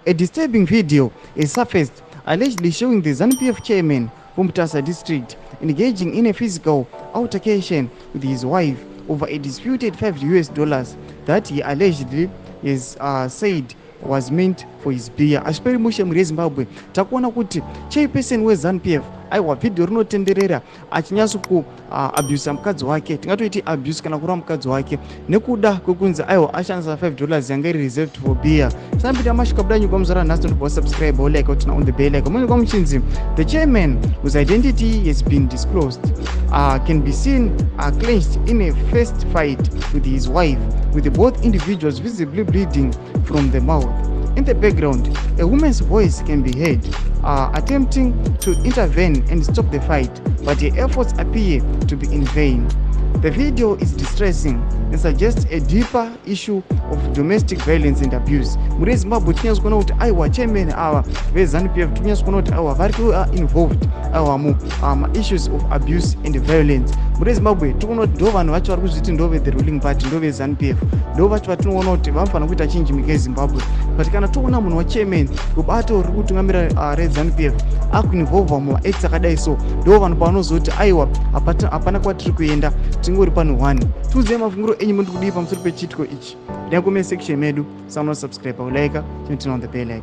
A disturbing video is surfaced allegedly showing the ZANU-PF chairman, Mutasa district, engaging in a physical altercation with his wife over a disputed $5 that he allegedly is said was meant for his beer. Ashperi mushe muri Zimbabwe takuona kuti chairperson weZANU-PF aiwa video rinotenderera achinyaso ku abuse mukadzi wake, tingatoiti abuse kana kurwa mukadzi wake nekuda kwekunzi aiwa ashandisa $5 yanga iri reserved for beer. Sambita mashika budanyi kwa mzara nasi ndipo subscribe or like out on the bell like. Mwenye kwa mchinzi, the chairman whose identity has been disclosed can be seen clenched in a fist fight with his wife, with both individuals visibly bleeding from the mouth. In the background, a woman's voice can be heard attempting to intervene and stop the fight, but her efforts appear to be in vain. The video is distressing and suggests a deeper issue of domestic violence and abuse. Muri Zimbabwe tinyazo kuona kuti aiwa chairman awa veZANU-PF tinyazo kuona kuti aiwa vari involved aiwa mu issues of abuse and violence. Muri Zimbabwe tikuona kuti ndo vanhu vacho vari kuzviti ndo the ruling party, ndo veZANU-PF, ndo vacho vatinoona kuti vanofana kuita change munyika yeZimbabwe. But kana toona munhu wachairman kubato uri kutungamira reZANU-PF akuinvolva mumaacts akadai so, ndo vanhu pavanozoti aiwa hapana kwatiri kuenda, tingori pano 1. Tuzive mafungiro enyu muri kudii pamusoro pechitiko ichi. Ndinga comment section medu, subscribe or like, turn on the bell icon.